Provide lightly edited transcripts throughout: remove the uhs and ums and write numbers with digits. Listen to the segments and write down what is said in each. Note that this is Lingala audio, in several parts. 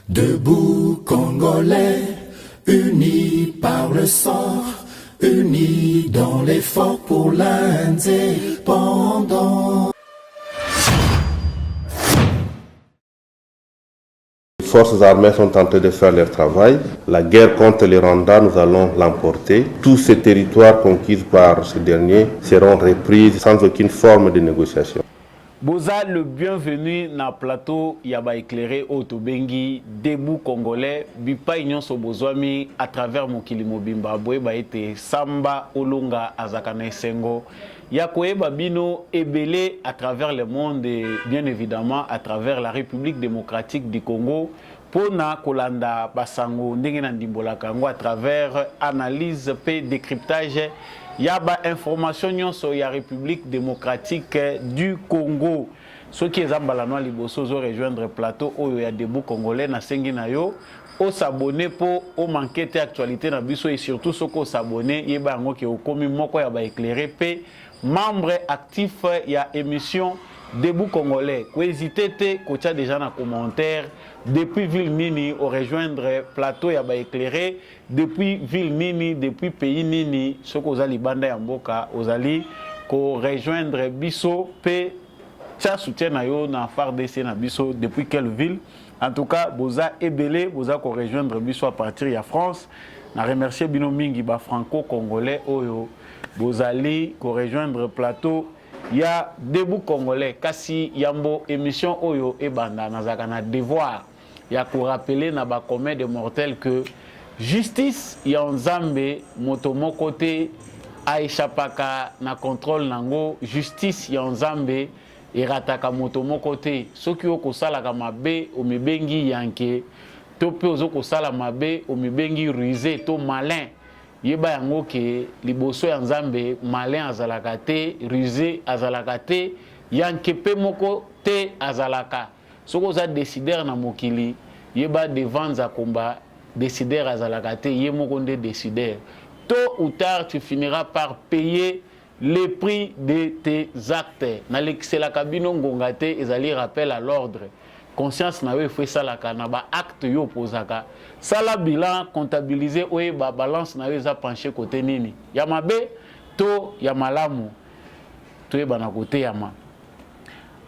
Debout Congolais, unis par le sang, unis dans l'effort pour l'indépendance. Les forces armées sont en train de faire leur travail. La guerre contre les Rwandais, nous allons l'emporter. Tous ces territoires conquis par ces derniers seront repris sans aucune forme de négociation. Boza, le bienvenu na plateau Yaba éclairé Otobengi, debout congolais, bipa union sobozwami à travers Mokili Mobimba, Boeba ete Samba Olunga Azakane Sengo, Yakoe Babino Ebele à travers le monde et bien évidemment à travers la République démocratique du Congo, Pona Kolanda Basango, Ndengena Ndimbola Kango à travers analyse et décryptage. Il y a des informations sur la République démocratique du Congo. Ceux qui sont en Liboso rejoindre le plateau où il y a des bouts congolais na sengi na yo, au s'abonner pour au manquer d'actualité na biso et surtout ceux qui s'abonner, il y a ngo qui au commis moko ya ba éclairer pe membre actif ya émission Debout Congolais. N'hésitez pas, déjà dans les commentaires. Depuis Ville Nini, au rejoindre plateau ya ba éclairé. Depuis Ville Nini, depuis Pays Nini, ce que vous allez banda yamboka, vous allez rejoindre Bisso, P. Ça soutient na yo na FARDC na Bisso depuis quelle ville. En tout cas, vous avez ébélé, vous avez rejoindre Bisso à partir de France. Je remercie Bino Mingi ba franco-congolais oyo. Vous allez rejoindre plateau. Il y a debout congolais, kasi yambo émission oyo et banda nazaka na devoir. Il y a pour rappeler na ba commun de mortels que justice ya nzambe motomo côté aishapaka na contrôle nango justice ya nzambe erataka motomo côté soki okosala ka mabe o mibengi yanke to pe ozoko sala mabe o mibengi rusé to malin. Yeba yango ke liboso ya nzambe malin azalaka te, rusé azalaka te, yankepe moko te azalaka. Soko za décideur na mokili, yeba devant za komba, décideur azalaka te, ye moko nde décideur. Tôt ou tard, tu finiras par payer le prix de tes actes. Na l'excella kabino ngongate, ezali rappel à l'ordre. Conscience na we fait ça la kanaba acte yo posaka sala bilan comptabiliser oye ba balance na we za pencher côté nini ya mabe to ya malamu to e bana côté ya ma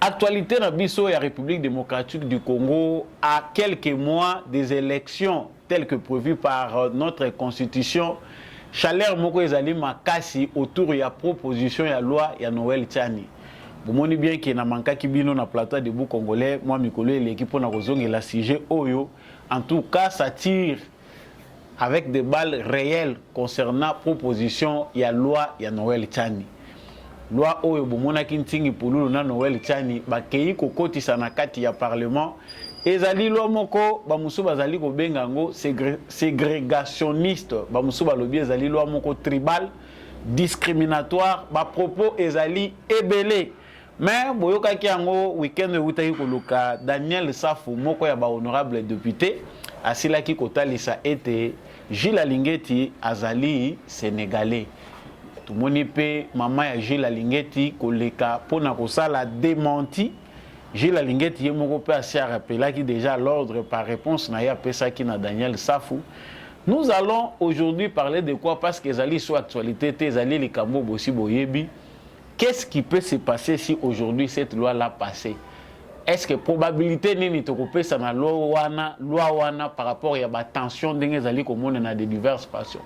actualité na biso ya République démocratique du Congo à quelques mois des élections telles que prévues par notre constitution. Chaleur moko ezali makasi autour ya proposition ya loi ya Noël Tchani. Vous moni bien qu'il y a un kibino na plateau de Debout Congolais, moi Mikolo et l'équipe on a et la sujet Oyo. En tout cas, ça tire avec des balles réelles concernant proposition il y a loi il y a Noël Tchani. Loi Oyo bomona kintingi pululu na Noël Tchani ba kei kokoti sanakati ya parlement ezali loi moko ba musu bazali ko bengango ségrégationniste ba musu ba lobi ezali loi moko tribal discriminatoire ba propos ezali ebelé. Mais boyoka ki yango week-end utaki koluka Daniel Safu moko ya ba honorable député asila ki kotalisa ete Gilles Alingeti azali sénégalais. Tout moni pe mama ya Gilles Alingeti koleka pona kosala démenti. Gilles Alingeti ye moko pe asi rappela ki déjà l'ordre par réponse na ya pesa ki na Daniel Safu. Nous allons aujourd'hui parler de quoi parce que ezali sur actualité te ezali likambo bosi boyebi. Qu'est-ce qui peut se passer si aujourd'hui cette loi-là passée? Est-ce que probabilité nini tokopé ça na loi wana par rapport à la tension d'engez ali komone na de diverses passions.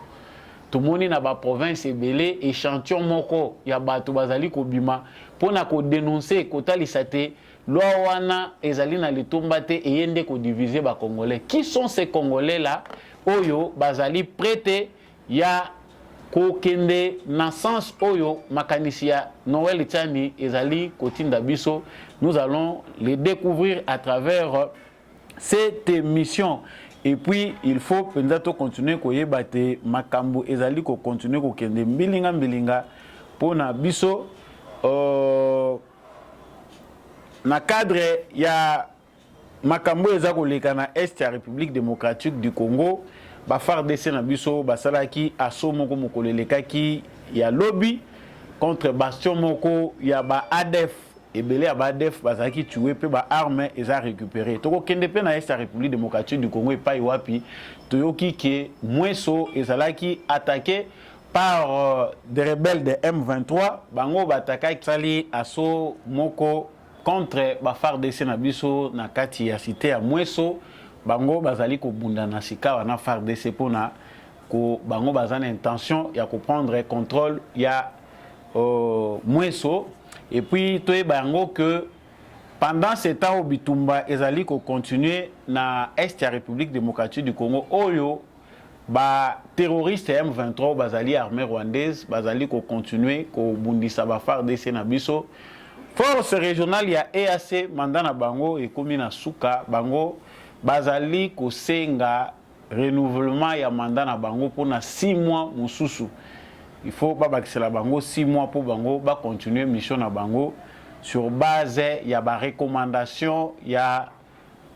Tout le monde na ba province ebele échantillon moko ya bato bazali kobima pona ko dénoncer kotalisa te loi wana ezali na litomba te eyende ko diviser ba congolais. Qui sont ces congolais là? Oyo bazali prêté ya kokende na sens oyo makanisia Noël Tchani ezali kotinda biso. Nous allons les découvrir à travers cette émission. Et puis il faut peut-être continuer koyeba te makambo ezali ko continuer kokende mbilinga pona biso na cadre ya makambo ezako leka na est ya République démocratique du Congo. Ba FARDC na biso basalaki aso moko mokolelekaki ya lobby contre bastion moko ya ba ADF ebele ya badef bazaki tué pe ba arme eza récupéré toko kende pe na la République démocratique du Congo epai wapi toyoki ke mweso ezalaki attaqué par des rebelles de M23 bango bataka sali aso moko contre ba FARDC na biso na kati ya cité ya mweso bango bazali ko bunda na sika wana FARDC pona ko bango bazana intention ya ko prendre contrôle ya mweso. Et puis, tu bango que pendant ce temps, au Bitumba, ezali ko continuer na Est de la République démocratique du Congo, oyo, ba terroriste M23, bazali armée rwandaise, bazali ko continuer, ko bundisa ba FARDC na biso. Force régionale ya EAC, mandana bango, et komi na suka, bango, bazali ko senga renouvellement ya mandana bango pour na 6 mois mususu. Il faut pas que la bango 6 mois pour bango ba continuer mission na bango sur base ya ba recommandation ya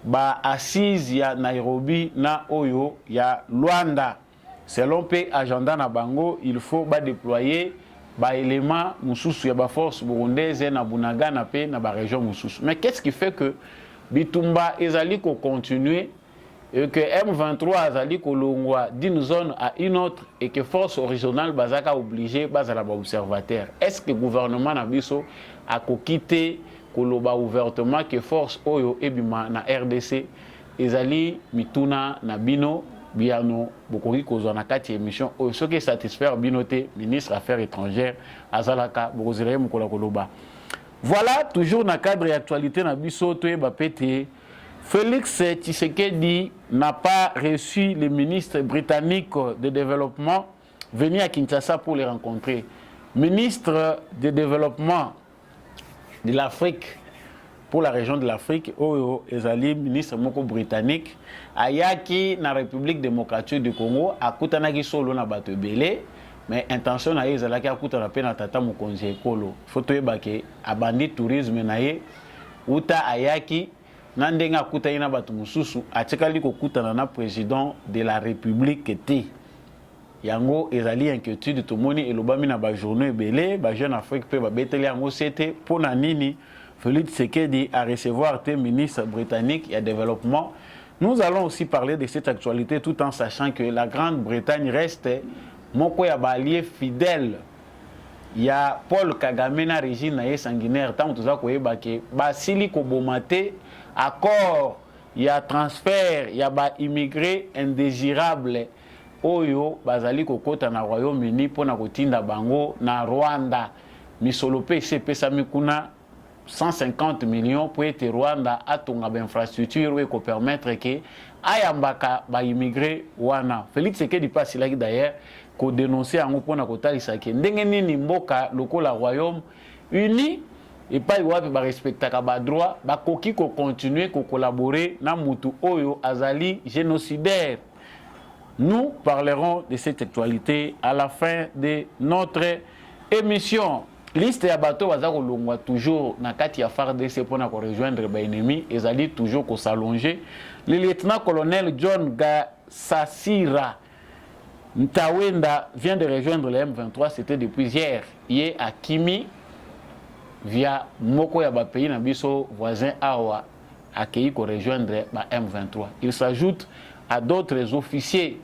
ba assise ya Nairobi na Oyo ya Luanda. Selon pe agenda na bango, il faut ba déployer ba élément mususu ya ba force burundaise na Bunaga na pe na ba région mususu. Mais qu'est-ce qui fait que Bitumba ezali ko continuer et que M23 azali kolongwa d'une zone à une autre et que force régionale bazaka obligé bazala ba observateur? Est-ce que le gouvernement na biso a quitté koloba ouvertement que force oyo ebima na RDC ezali mituna na bino biano bokoki kozwa na kati émission oyo soki satisfaire binote ministre affaires étrangères azalaka bokozela mukola koloba. Voilà, toujours na cadre actualité na biso toyeba pete Félix Tshisekedi n'a pas reçu le ministre britannique de développement venu à Kinshasa pour les rencontrer. Ministre de développement de l'Afrique, pour la région de l'Afrique, Oyo Ezali, ministre moko britannique, ayaki na République démocratique du Congo, akutanaki solo na bato ebele, mais intention na ye ezalaki akutana pe na tata mokonzi ekolo. Foto yebake abandi tourisme na ye, uta ayaki Nandenga kuta ina batu mususu atikali ko kutana na président de la République te. Yango ezali inquiétude to moni elobami na ba journée belé ba jeune Afrique pe ba beteli yango c'était pour na nini Félix Tshisekedi à recevoir tes ministres britanniques et développement. Nous allons aussi parler de cette actualité tout en sachant que la Grande-Bretagne reste moko ya ba allié fidèle. Il y a Paul Kagame na régime na ye sanguinaire tant toza ko yeba ke ba sili ko bomate accord, il y a transfert, il y a ba immigré indésirable oyo bazali kokota na Royaume-Uni pona kotinda bango na Rwanda. Misolo pe se pesa mikuna 150 millions pour être Rwanda atonga ba infrastructure et ko permettre que ayambaka ba immigré wana. Félix Tshisekedi passe là d'ailleurs ko dénoncer ango pona kotalisa ke ndenge nini mboka lokola Royaume-Uni et pas wapi ba respecter ka droit ba koki ko continuer ko collaborer na mutu oyo azali génocidaire. Nous parlerons de cette actualité à la fin de notre émission. Liste ya bato bazako longwa toujours na kati ya FARDC pona ko rejoindre ba ennemi ezali toujours ko s'allonger. Le lieutenant-colonel John Gassasira Ntawenda vient de rejoindre le M23, c'était depuis hier. Hier à Kimi via moko ya ba pays na biso voisin awa accueilli ko rejoindre ba M23. Il s'ajoute à d'autres officiers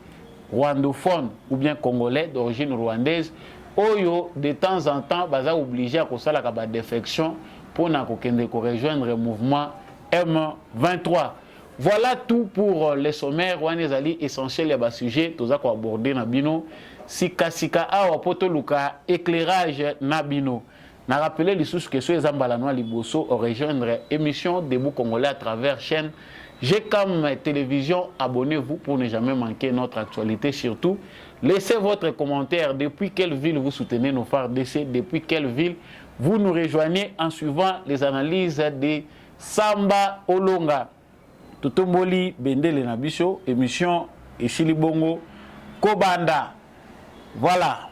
rwandophones ou bien congolais d'origine rwandaise oyo de temps en temps baza obligé à kosala ka ba défection pour na kokende ko rejoindre le mouvement M23. Voilà tout pour les sommaires wanezali essentiel ya ba sujet toza ko aborder na bino sika awa poto luka éclairage na bino. Na rappeler les sources que ceux Zambalanois Liboso au rejoindre émission Debout Congolais à travers chaîne GCAM Télévision. Abonnez-vous pour ne jamais manquer notre actualité. Surtout, laissez votre commentaire. Depuis quelle ville vous soutenez nos FARDC? Depuis quelle ville vous nous rejoignez en suivant les analyses de Samba Olonga. Totomboli Bendele Nabiso, émission Eshili Bongo Kobanda. Voilà.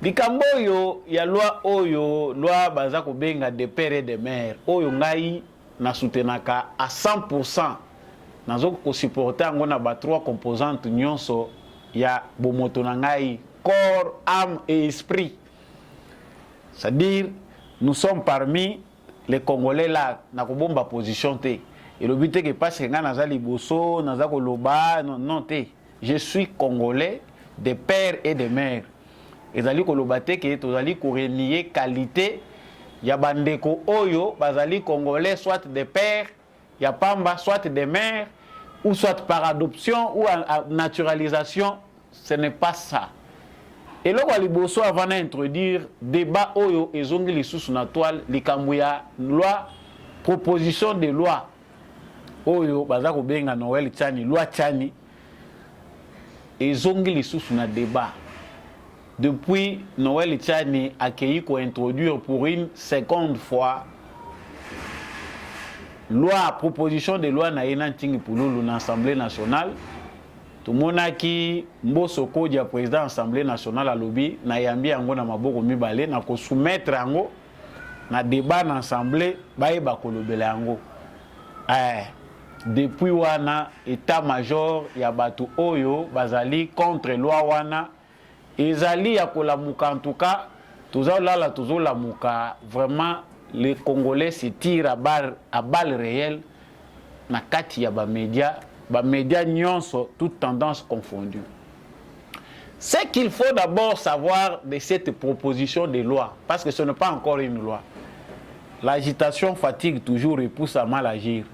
Likambo yo ya loi oyo loi baza ko benga de père et de mère oyo ngai na soutenaka à 100% nazo ko supporter ngona ba trois composantes nyonso ya bomoto na ngai corps, âme et esprit. C'est-à-dire nous sommes parmi les Congolais là na kobomba position te et le but est que parce que nga naza liboso naza koloba non te je suis congolais de père et de mère ezali koloba te que tozali ko renier qualité ya bandeko oyo bazali congolais soit de père ya pamba soit de mère ou soit par adoption ou naturalisation. Ce n'est pas ça. Et là, liboso avant d'introduire débat oyo ezongi lisusu na toile likambuya loi proposition de loi oyo bazako benga Noël Tchani loi Tchani ezongi lisusu na débat. Depuis Noël Tchani accueilli ko introduire pour une seconde fois loi proposition de loi na yena ntingi pululu na Assemblée nationale. Tout le monde qui mboso dia président Assemblée nationale à lobby na yambi yango na maboko mibale na ko soumettre yango na débat na Assemblée ba kolobela yango. Depuis wana état-major ya batu oyo bazali contre loi wana ezali ya kolamuka en tout cas tozolala tozolamuka vraiment les Congolais se tirent à balles réelles na kati ya ba médias nyonso toutes tendances confondues. Ce qu'il faut d'abord savoir de cette proposition de loi, parce que ce n'est pas encore une loi. L'agitation fatigue toujours et pousse à mal agir.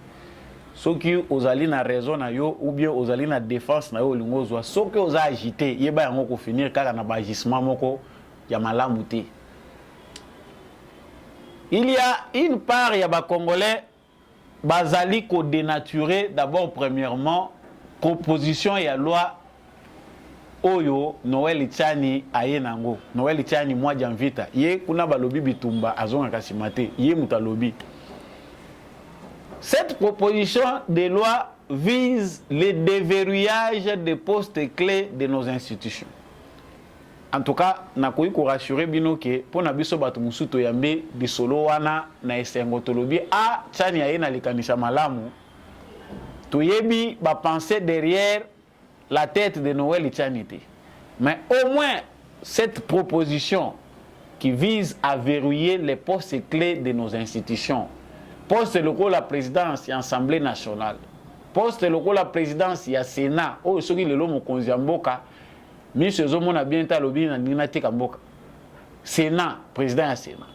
Ceux qui ont na raison na yo ou bien aux na défense na yo lingozwa, ceux qui ont agité, yeba yango ko finir kaka na bagissement moko ya malamu te. Il y a une part ya ba Congolais bazali ko dénaturer d'abord premièrement proposition ya loi oyo Noël Tchani ayenango. Noël Tchani moi janvita ye kuna balobi bitumba azonga kasimate ye mutalobi. Cette proposition de loi vise le déverrouillage des postes clés de nos institutions. En tout cas, nakoyi ko rassurer bino ke pona biso bato musuto yambe bisolo wana na esengo tolobi a Tchani ayena likanisha malamu. Toyebi ba penser derrière la tête de Noël Tchani. Mais au moins cette proposition qui vise à verrouiller les postes clés de nos institutions. Poste loko la présidence et Assemblée nationale. Poste loko la présidence et Sénat. Oh soki lelo mokonzi ya mboka. Monsieur Zomona bien talobi na nina tika mboka. Sénat, président ya Sénat.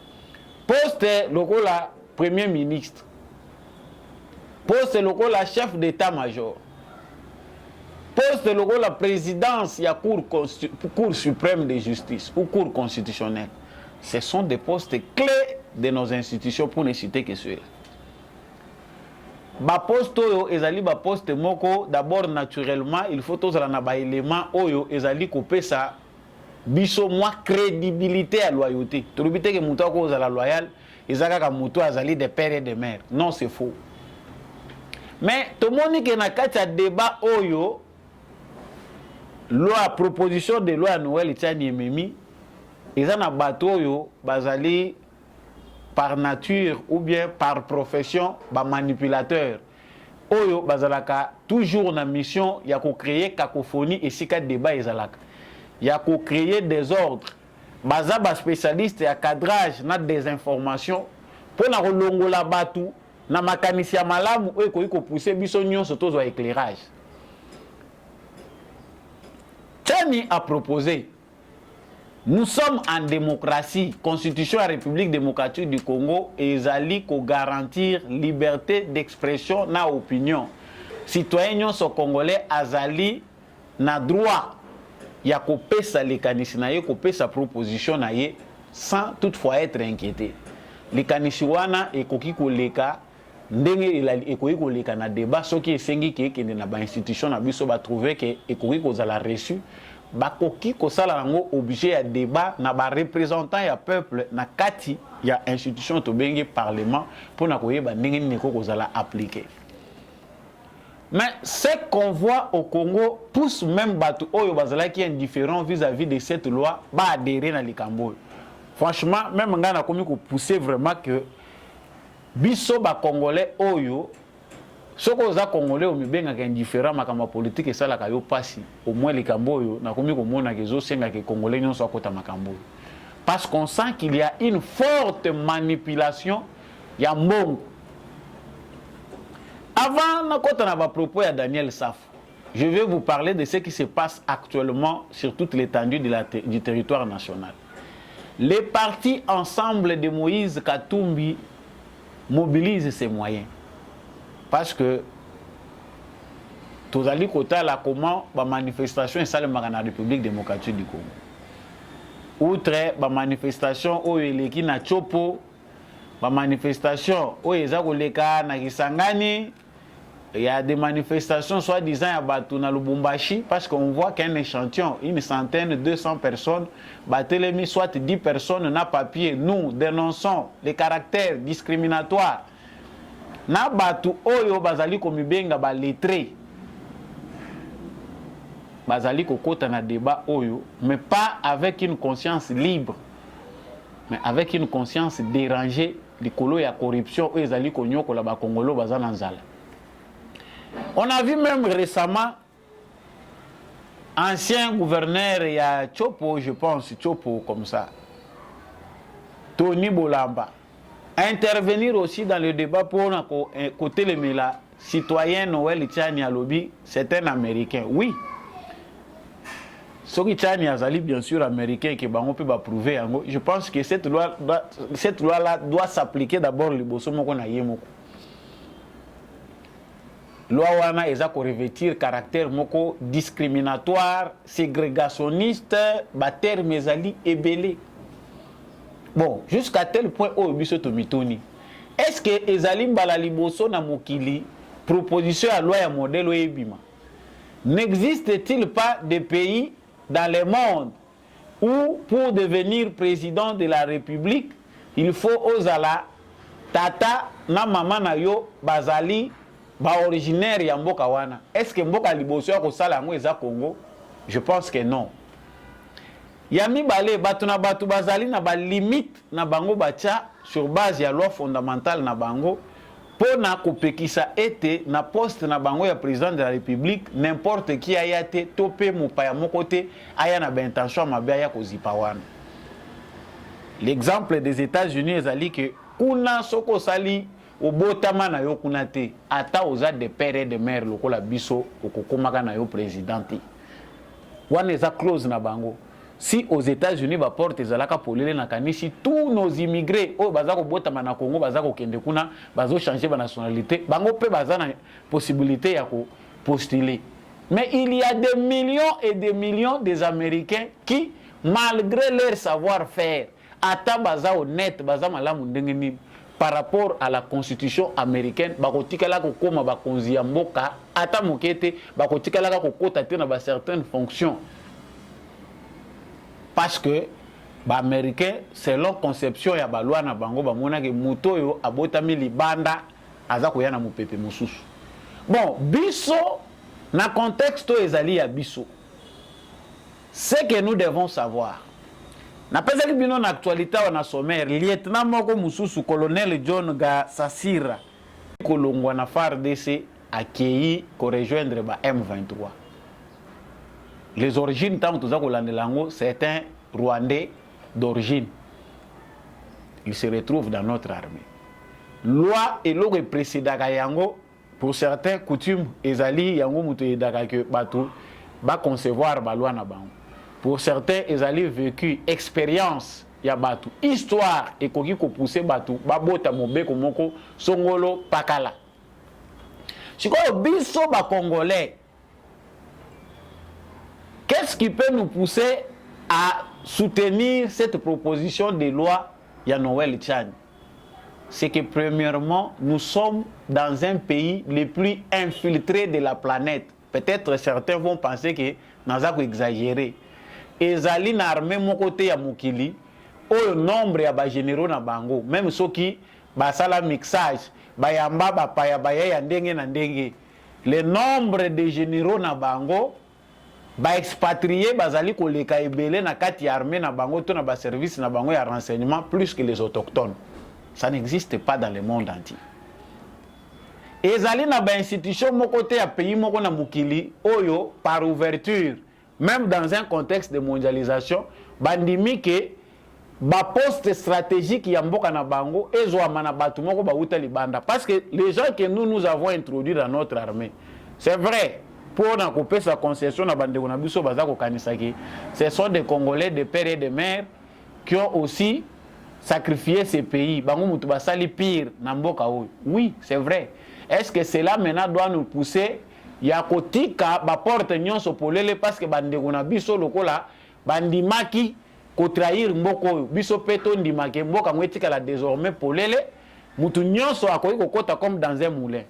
Poste loko la premier ministre. Poste loko la chef d'état-major. Poste loko la présidence ya cour suprême de justice ou cour constitutionnelle. Ce sont des postes clés de nos institutions pour ne citer que ceux-là. Ba poste oyo ezali ba poste moko d'abord naturellement il faut tozala na ba élément oyo ezali kopesa biso moi crédibilité à loyauté. Tolobite ke mutu ko zala loyal ezaka ka mutu azali de père et de mère. Non, c'est faux. Mais to moni ke na kati ya débat oyo loi proposition de loi Noël Tchani ememi ezana bato oyo bazali par nature ou bien par profession ba manipulateur oyo bazalaka toujours na mission ya ko créer cacophonie et sika débat ezalaka ya ko créer des ordres baza ba spécialiste ya cadrage na désinformation pour na kolongola batu na makanisi ya malamu oyo ko pousser biso nyonso tozwa éclairage. Tchani a proposé. Nous sommes en démocratie, Constitution de la République démocratique du Congo, et ezali ko garantir liberté d'expression na opinion. Citoyens so congolais azali na droit ya ko pesa likanisi na ye ko pesa proposition na ye sans toutefois être inquiété. Likanisi wana ekoki ko leka ndenge ekoki ko leka na débat soki esengi ke kende na ba institution na biso ba trouver que ekoki ko zala reçu. Bakoki kosala nango objet ya débat na ba représentant ya peuple na kati ya institution to bengi parlement pour na koyeba ndenge nini ko kozala appliquer. Mais ce qu'on voit au Congo pousse même batu oyo bazala qui est indifférent vis-à-vis de cette loi ba adhérer na likambo. Franchement même ngana komi ko pousser vraiment que biso ba congolais oyo soko za congolais o mibenga ka indifférent makamba politique esala ka yo pasi au moins likambo yo na komi ko mona ke zo senga ke congolais nyonso akota makambo parce qu'on sent qu'il y a une forte manipulation ya mbongo. Avant na propos à Daniel Saf, je vais vous parler de ce qui se passe actuellement sur toute l'étendue du territoire national. Les partis ensemble de Moïse Katumbi mobilisent ces moyens. Parce que tous les côtés là comment la manifestation est dans la République démocratique du Congo. Outre la manifestation où il est na Chopo, la manifestation où il est na Kisangani, il y a des manifestations soi-disant à Batuna Lubumbashi parce qu'on voit qu'un échantillon, une centaine, 200 personnes, Batelemi, soit 10 personnes n'a papier. Nous dénonçons les caractères discriminatoires. Na batu oyo bazali komibenga ba lettré. Bazali kokota na débat oyo, mais pas avec une conscience libre, mais avec une conscience dérangée. Likolo ya corruption oyo ezali konyoko la ba Congolo bazana nzala. On a vu même récemment ancien gouverneur il y a Chopo, je pense, Chopo comme ça, Tony Bolamba, intervenir aussi dans le débat pour côté les méla citoyen Noël Tchani à lobby, c'est un Américain, oui. Ce qui Tchani Azali, bien sûr, Américain, qui on peut prouver, je pense que cette loi-là doit s'appliquer d'abord le Bosomo qu'on a yémoko. Loi wana eza ko revêtir caractère moko discriminatoire, ségrégationniste, bater mezali ebele. Bon, jusqu'à tel point où biso to mitoni. Est-ce que ezali mbala liboso na mokili proposition à loi ya modèle oyebima? N'existe-t-il pas de pays dans le monde où pour devenir président de la République, il faut ozala tata na mama na yo bazali ba originaire ya mboka wana? Est-ce que mboka liboso ya kosala yango eza Congo? Je pense que non. Ya mibale batu na batu bazali na ba limite na bango bacha sur base ya loi fondamentale na bango pour na kopekisa ete na poste na bango ya président de la République n'importe qui aya te topé mopaya moko te aya na ba intention mabe ya kozipa wana. L'exemple des États-Unis ezali que kuna soko sali obotama na yo kuna te ata oza de père et de mère lokola biso okokomaka na yo présidenti wana eza clause na bango. Si aux États-Unis ba porte ezalaka polele na kanisi tous nos immigrés oyo baza kobotama na Congo baza kokende kuna bazo changer ba nationalité bango pe baza na possibilité ya ko postuler. Mais il y a des millions et des millions des Américains qui malgré leur savoir-faire ata baza honnête baza malamu ndenge nini par rapport à la constitution américaine, bakotikala ko koma bakonzi ya mboka ata mokete bakotikala ko kota te na ba certaines fonctions. Parce que ba américain selon conception ya ba loi na bango ba mona ke muto yo abotami libanda aza ko yana mupepe mususu. Bon, biso na contexte ezali ya biso. Ce que nous devons savoir. Na pesa bino na actualité wana sommaire lieutenant moko mususu colonel John Gasasira kolongwa na FARDC akei ko rejoindre ba M23. Les origines tant tous lango c'est un Rwandais d'origine. Il se retrouve dans notre armée. Loi et loi précédaka yango pour certains coutumes ezali yango muto yedaka que batu ba concevoir ba loi na bango. Pour certains, ils allaient vécu expérience ya batu, histoire et koki ko pousser batu, babota mobeko moko songolo pakala. Siko biso ba congolais. Qu'est-ce qui peut nous pousser à soutenir cette proposition de loi ya Noël Tchani? C'est que premièrement, nous sommes dans un pays le plus infiltré de la planète. Peut-être certains vont penser que nous avons exagéré. Ezali na armée mon côté ya mukili au nombre ya ba généraux na bango même ceux qui basala mixage bayamba bapaya baya ndenge na ndenge le nombre de généraux na bango ba expatriés bazali koleka ebele na kati ya armée na bango to na ba service na bango ya renseignement plus que les autochtones. Ça n'existe pas dans le monde entier. Ezali na ba institution mon côté ya pays moko na mukili oyo par ouverture. Même dans un contexte de mondialisation, bandimi que ba poste stratégique ya mboka na bango ezwama na bato moko bauta libanda parce que les gens que nous avons introduits dans notre armée c'est vrai pour na kopesa concession na bande na biso baza ko kanisaki ce sont des Congolais de père et de mère qui ont aussi sacrifié ces pays bango mutu basali pire na mboka oyo oui c'est vrai est-ce que cela maintenant doit nous pousser ya kotika ba porte nyonso polele parce que bande na biso lokola bandimaki ko trahir mboko biso peto ndimake mboka mwetika la désormais polele mutu nyonso akoki kokota comme dans un moulin.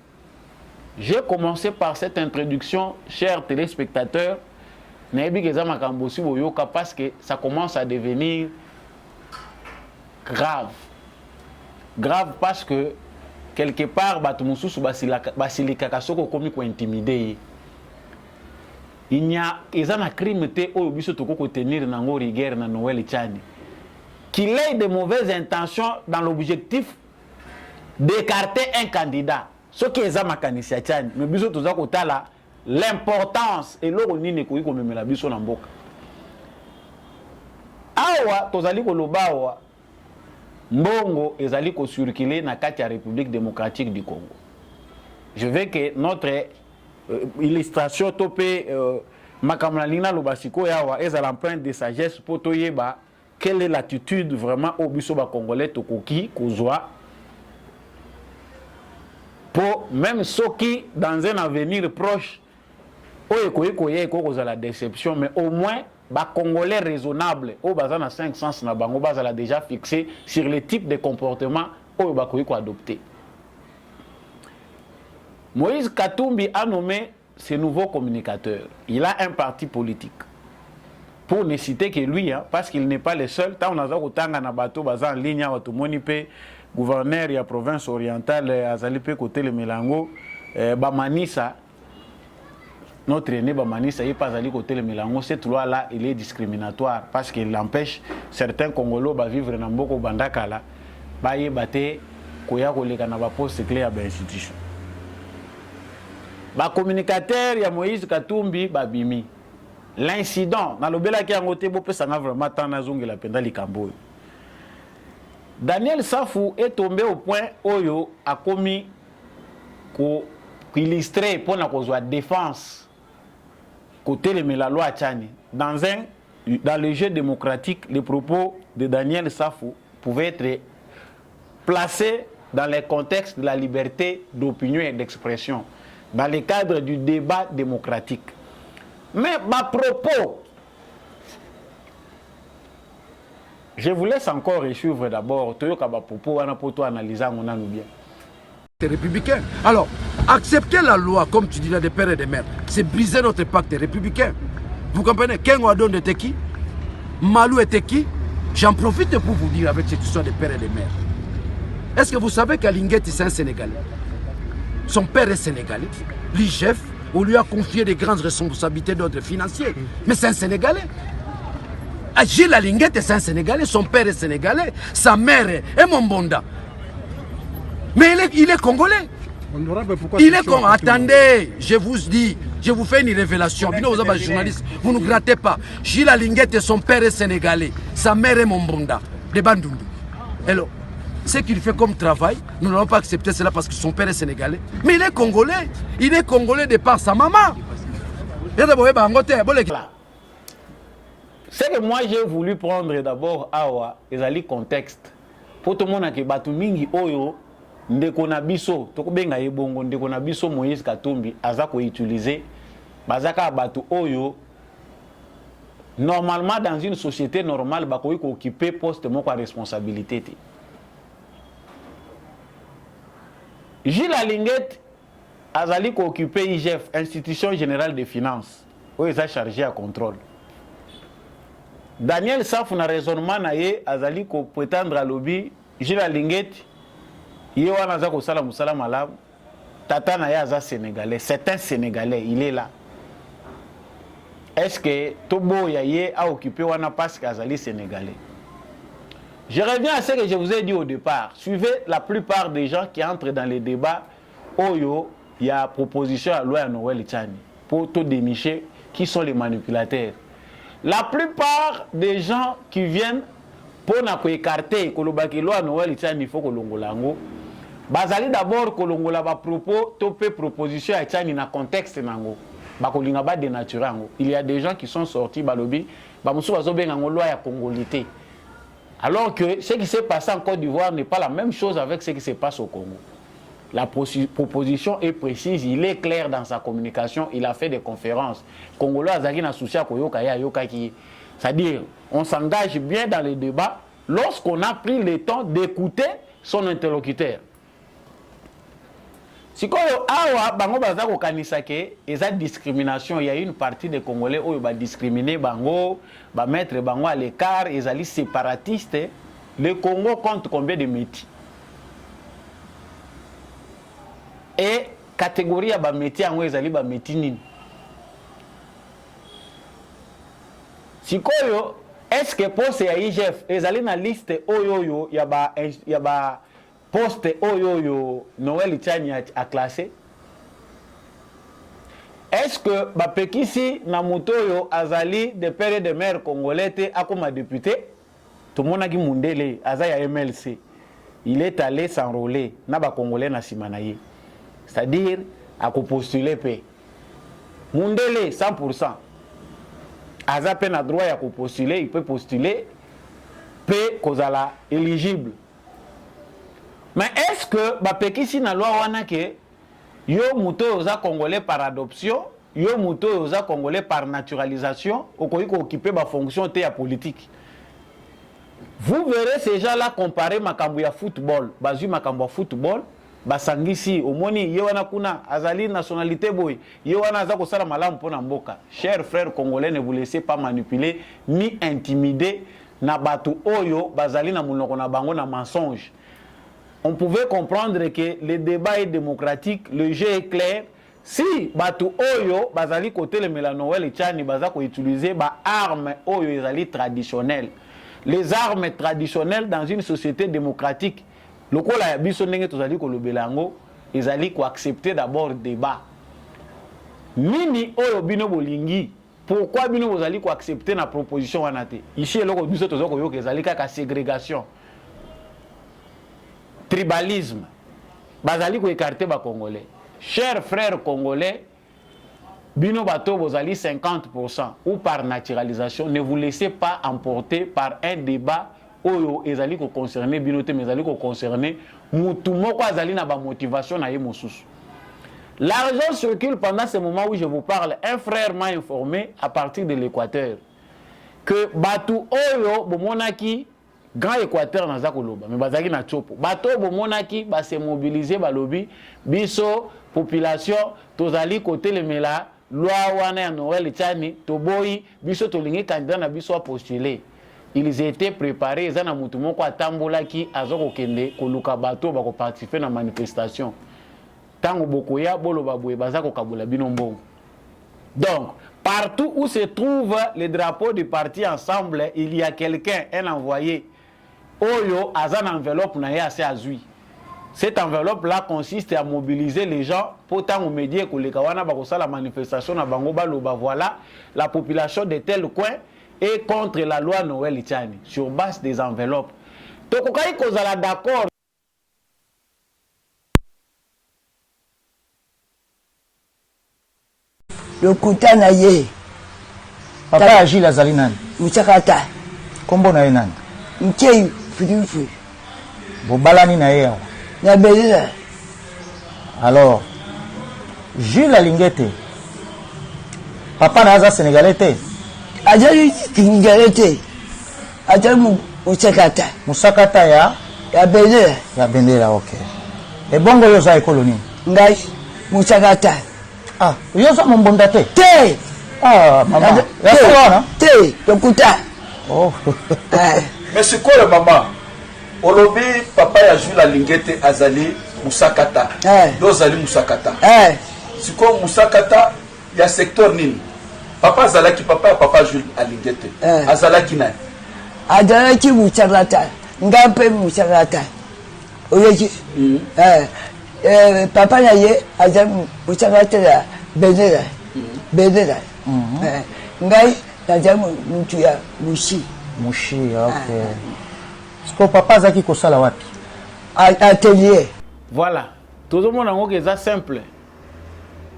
J'ai commencé par cette introduction, chers téléspectateurs, parce que ça commence à devenir grave. Grave parce que quelque part batumususu basilikaka soko komi ko intimider. Il y a un crime te oyo biso toko tenir nango rigueur na Noël Tchani. Qu'il ait de mauvaises intentions dans l'objectif d'écarter un candidat. Ce qui est makanisi Tchani, mais biso toza kotala l'importance et l'oro nini ko ko memela biso na mboka. Awa tozali ko lobawa mbongo ezali ko circuler na kati ya République démocratique du Congo. Je veux que notre illustration topé makamlalina lobasiko yawa ezala empreinte de sagesse pour toyeba quelle est l'attitude vraiment au biso ba congolais tokoki kozwa pour même ceux qui dans un avenir proche la déception mais au moins ba congolais raisonnable au bazan à 5 sens na bango bazala déjà fixé sur le type de comportement au ba ko adopter. Moïse Katumbi a nommé ce nouveau communicateur. Il a un parti politique. Pour ne citer que lui, hein, parce qu'il n'est pas le seul. Tant on a autant na bateau bazan en ligne à Monipe, gouverneur de la province orientale, Azalipe côté le Mélango, Bamanissa, notre aîné Bamanissa, il n'est pas allé côté le Mélango. Cette loi-là, il est discriminatoire parce qu'il empêche certains Congolais de vivre dans beaucoup de Bandakala, de battre, koya koleka na ba poste clé à l'institution. Ba communicateur ya Moïse Katumbi babimi. L'incident dans le bela qui a ngoté bo pesa nga vraiment tant na zongela penda likambo. Daniel Safou est tombé au point oyo a commis ko illustrer pour na kozwa défense côté le la loi Tchani dans le jeu démocratique les propos de Daniel Safou pouvaient être placés dans le contexte de la liberté d'opinion et d'expression dans le cadre du débat démocratique. Mais ma propos, je vous laisse encore suivre d'abord, propos pour analyser mon bien. Républicain. Alors, accepter la loi, comme tu dis là, des pères et des mères, c'est briser notre pacte républicain. Vous comprenez? Kengo Adon était qui? Malou était qui? J'en profite pour vous dire avec cette histoire des pères et des mères. Est-ce que vous savez qu'Alinguetti, c'est un Sénégalais? Son père est sénégalais. L'IGF, on lui a confié des grandes responsabilités d'ordre financier. Mais c'est un Sénégalais. Gilles Alinguetti, c'est un Sénégalais. Son père est sénégalais. Sa mère est Mombonda. Mais il est congolais. Il est congolais. Attendez, je vous dis, je vous fais une révélation. Vous êtes journaliste, vous ne grattez pas. Gilles Alinguetti, son père est sénégalais. Sa mère est Mombonda. De Bandundu. Hello. Ce qu'il fait comme travail, nous n'allons pas accepter cela parce que son père est sénégalais. Mais il est congolais. Il est congolais de par sa maman. Ce que moi j'ai voulu prendre d'abord awa, ezali contexte. Pour tout le monde qui batu mingi oyo, ndeko na biso, toko benga yebongo ndeko na biso Moïse Katumbi azako utiliser bazaka batu oyo. Normalement dans une société normale bakoyi ko occuper poste moko responsabilité. Gilles Alinguetti azali ko occuper IGF, Institution Générale des Finances, où il est chargé à contrôle. Daniel Safou na raisonnement na ye azali ko prétendre à lobby Gilles Alinguetti ye wana za ko sala musala malamu tata na ye aza sénégalais, c'est un sénégalais, il est là. Est-ce que Tobo Yaye a occupé wana parce qu'azali sénégalais? Je reviens à ce que je vous ai dit au départ. Suivez la plupart des gens qui entrent dans les débats. Oyo, il y a proposition à loi à Noël Tchani pour tout dénicher qui sont les manipulateurs. La plupart des gens qui viennent pour na ko écarter kolobaki loi Noël Tchani faut kolongolango bazali d'abord kolongola ba propos topé proposition ya Tchani na contexte nango ba kolinga ba dénaturer yango. Il y a des gens qui sont sortis balobi ba musu bazobenga ngo loi ya congolité. Alors que ce qui s'est passé en Côte d'Ivoire n'est pas la même chose avec ce qui se passe au Congo. La proposition est précise, il est clair dans sa communication, il a fait des conférences. Congolais azaki na souci koyoka ya yoka ki. C'est-à-dire, on s'engage bien dans les débats lorsqu'on a pris le temps d'écouter son interlocuteur. Si awa bango baza ko kanisa ke eza discrimination, il y a une partie des Congolais oyo ba discriminer bango, ba mettre bango à l'écart, ezali séparatiste. Le Congo compte combien de métiers? Et catégorie ya ba métier yango ezali ba métier nini? Sikoyo, est-ce que poste ya IGF ezali na liste oyoyo ya ba poste oyoyo Noël Tchani a classé? Est-ce que ba pekisi na motoyo azali de père et de mère congolais te akoma député? Tout le monde a dit Mundele azaya MLC. Il est allé s'enrôler na ba congolais na simanaye. C'est-à-dire à postuler paix. Mundele 100%. Aza peine à droit à postuler, il peut postuler paix kozala éligible. Mais est-ce que bapeki si na loi wana ke yo muto oza congolais par adoption, yo muto oza congolais par naturalisation, okoki ko occuper ba fonction te ya politique. Vous verrez ces gens-là comparer makambo ya football, bazui makambo ya football. Basangisi omoni yewana kuna azali nationalité boy yewana aza kosala malamu pona mboka. Chers frères congolais, ne vous laissez pas manipuler ni intimider na batu oyo bazali na munoko na bango na mensonge. On pouvait comprendre que le débat est démocratique, le jeu est clair. Si batu oyo bazali côté le Noël Tchani baza ko utiliser ba armes oyo ezali traditionnelles. Les armes traditionnelles dans une société démocratique. Le coup là, biso ndenge tozali ko lobelango, ezali ko accepter d'abord débat. Nini oyo bino bolingi, pourquoi bino bozali ko accepter na proposition wana te? Ici eloko biso tozoko yoka ezali kaka ségrégation. Tribalisme. Bazali ko écarter ba congolais. Chers frères congolais, bino bato bozali 50% ou par naturalisation, ne vous laissez pas emporter par un débat oyo ezali ko concerner binote mais ezali ko concerner mutu moko azali na ba motivation na ye mosusu. L'argent circule pendant ce moment où je vous parle. Un frère m'a informé à partir de l'Équateur que batu oyo bomonaki Grand Équateur na za koloba mais bazaki na chopo bato bomonaki ba se mobiliser ba lobby biso population tozali côté le mela loi wana ya Noël Tchani toboyi biso tolingi candidat na biso a postuler. Ils étaient préparés, ils ont mutu moko atambola ki azoko kende koluka bato bako participer na manifestation. Tango bokoya bolo babwe bazako kabula binombo. Donc, partout où se trouve les drapeaux du parti ensemble, il y a quelqu'un, un envoyé. Oyo azan enveloppe na ya assez azui. Cette enveloppe là consiste à mobiliser les gens pour tango médier koleka wana bako sala manifestation na bango baloba voilà la population de tel coin et contre la loi Noël Tchani sur base des enveloppes. Tokokai kozala d'accord. Le kuta na ye. Papa Agile azali nani? Muchakata. Kombo na ye nani? Mkei fudufu. Bobalani na ye awa. Na belila. Alors, Jules Alingete. Papa na aza Sénégalais te. Ajali kingalete. Ajali Muchakata. Musakata ya belila. Ya bendera, okay. E bongo yo za ekolo nini? Ngai Muchakata. Ah, yo za mbonda te. Te. Ah, maman. Ya sona? Te, tokuta. Oh. Mais c'est quoi le maman? Olobi papa ya Jules Alingete azali Musakata. Dozali Musakata. C'est quoi Musakata? Il y a secteur nini? Papa azalaki papa Jules Alingete. Azalaki nani? Azalaki Muchakata. Ngape Muchakata. Oyeji. Papa na ye azali Muchakata la bendera. Bendera. Ngai azali mutu ya Mushi. Mushi, okay. Parce que papa Zaki Kosala wapi? Atelier. Voilà. Tout le monde a dit que c'est simple.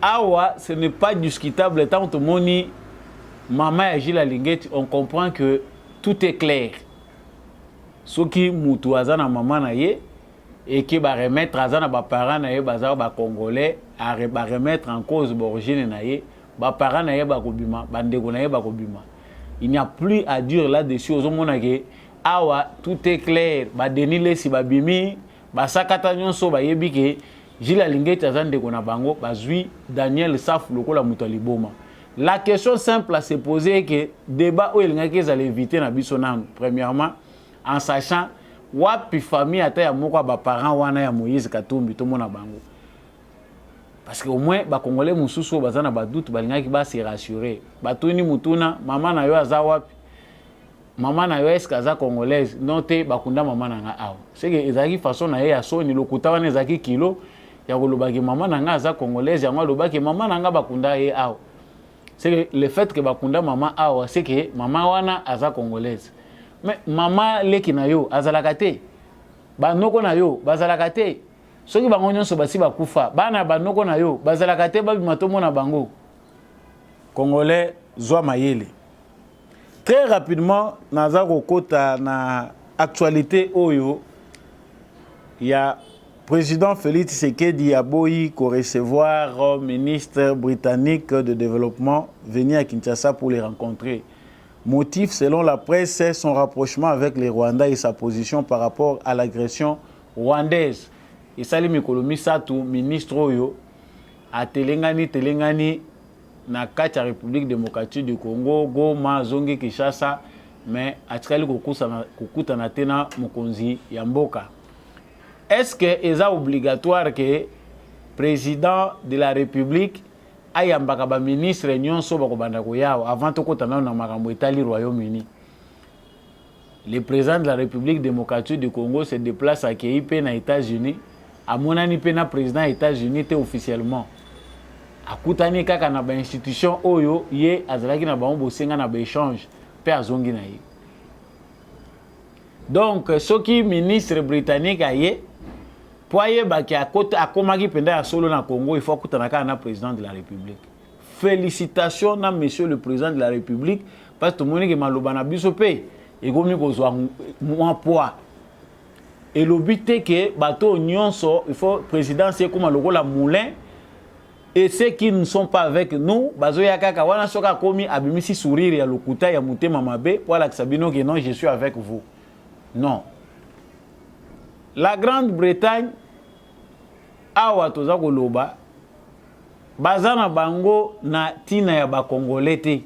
Awa, ce n'est pas discutable. Tant que moni, maman et Gilles Linguet, on comprend que tout est clair. Ce qui moutou azana maman na ye et qui va remettre azana ba parents na ye bazar ba congolais à remettre en cause l'origine na ye ba parents na ye ba kobima ba ndeko na ye ba kobima. Il n'y a plus à dire là-dessus aux hommes que awa tout est clair. Ba denile si ba bimi ba sakata nyonso ba yebi ke Gilles Linguet azana ndeko na bango bazui Daniel Saf lokola muto liboma. La question simple à se poser est que débat où il y a qu'ils allaient éviter na biso nanu. Premièrement, en sachant wapi famille ata ya moko ba parents wana ya Moïse Katumbi to mona bango. Parce que au moins ba congolais mususu bazana ba doute balingaki ba se rassurer. Batuni mutuna mama na yo aza wapi? Mama na yo eske aza congolaise non te bakunda mama na nga awa. C'est que ezaki façon na ye ya soni lokuta wana ezaki kilo ya kolobaki mama na nga aza congolaise ya lobaki mama na nga bakunda ye awa. C'est que le fait que bakunda mama awa c'est que mama wana aza congolaise. Mais maman leki na yo azalaka te. Ba noko na yo bazalaka te. Soki bango nyonso basi bakufa, bana ba noko na yo bazalaka te ba bimato mona bango. Congolais zwa mayele. Très rapidement naza kokota na actualité oyo ya président Félix Tshisekedi aboyi ko recevoir ministre britannique de développement venir à Kinshasa pour les rencontrer. Motif, selon la presse, c'est son rapprochement avec les Rwandais et sa position par rapport à l'agression rwandaise. Et Salim Ekolomi Satou, ministre Oyo, à Telengani, na la République démocratique du Congo, Goma, Zongi, Kinshasa, mais à Tchali Kokuta Natena, Mokonzi, Yamboka. Est-ce que c'est obligatoire que le président de la République ayambaka ba ministre nyonso bakobanda koyawa avant to kotana na makambo etali Royaume-Uni? Le président de la République démocratique du Congo se déplace à KIP na États-Unis, a monani pe na président des États-Unis te officiellement. Akutani kaka na ba institution oyo ye azalaki na ba bosenga na ba échange pe azongi na ye. Donc ce qui ministre britannique aye poye baki akomaki penda ya solo na Congo, il faut kutanaka na président de la République. Félicitations na monsieur le président de la République parce que tout le monde qui maloba na biso pe et gomi kozwa moi poids. Et le but est que bateau nyonso il faut président c'est comme lokola moulin et ceux qui ne sont pas avec nous bazo ya kaka wana soka komi abimisi sourire ya lokuta ya mutema mabe pour la sabino que non je suis avec vous. Non. La Grande-Bretagne awa toza koloba bazana bango na tina ya ba congolais te.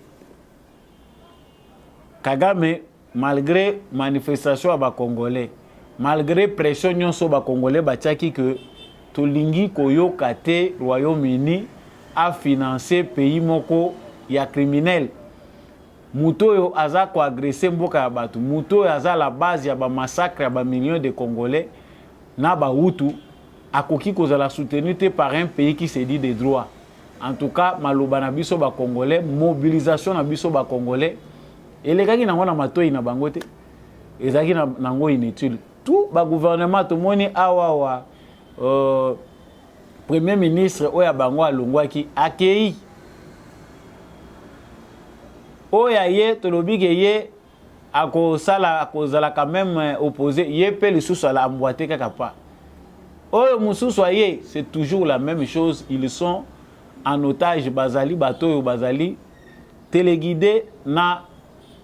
Kagame malgré manifestation ya ba congolais, malgré pression nyonso ba congolais batiaki que tolingi koyoka te Royaume-Uni a financé pays moko ya criminel. Muto yo aza ko agresser mboka ya batu, muto yo aza la base ya ba massacre ya ba millions de Congolais na ba Hutu akoki kozala soutenu te par un pays qui se dit des droits. En tout cas, maloba na biso ba Congolais, mobilisation na biso ba Congolais, elekaki nango na matoi na bango te. Ezaki na nango inutile. Tout ba gouvernement to moni awa premier ministre oya bango alongwaki akei oya ye tolobi ke ye akozala quand même opposé ye pe le sous la emboîté kaka pa oyo mususu ye c'est toujours la même chose, ils sont en otage bazali bato bazali téléguidé na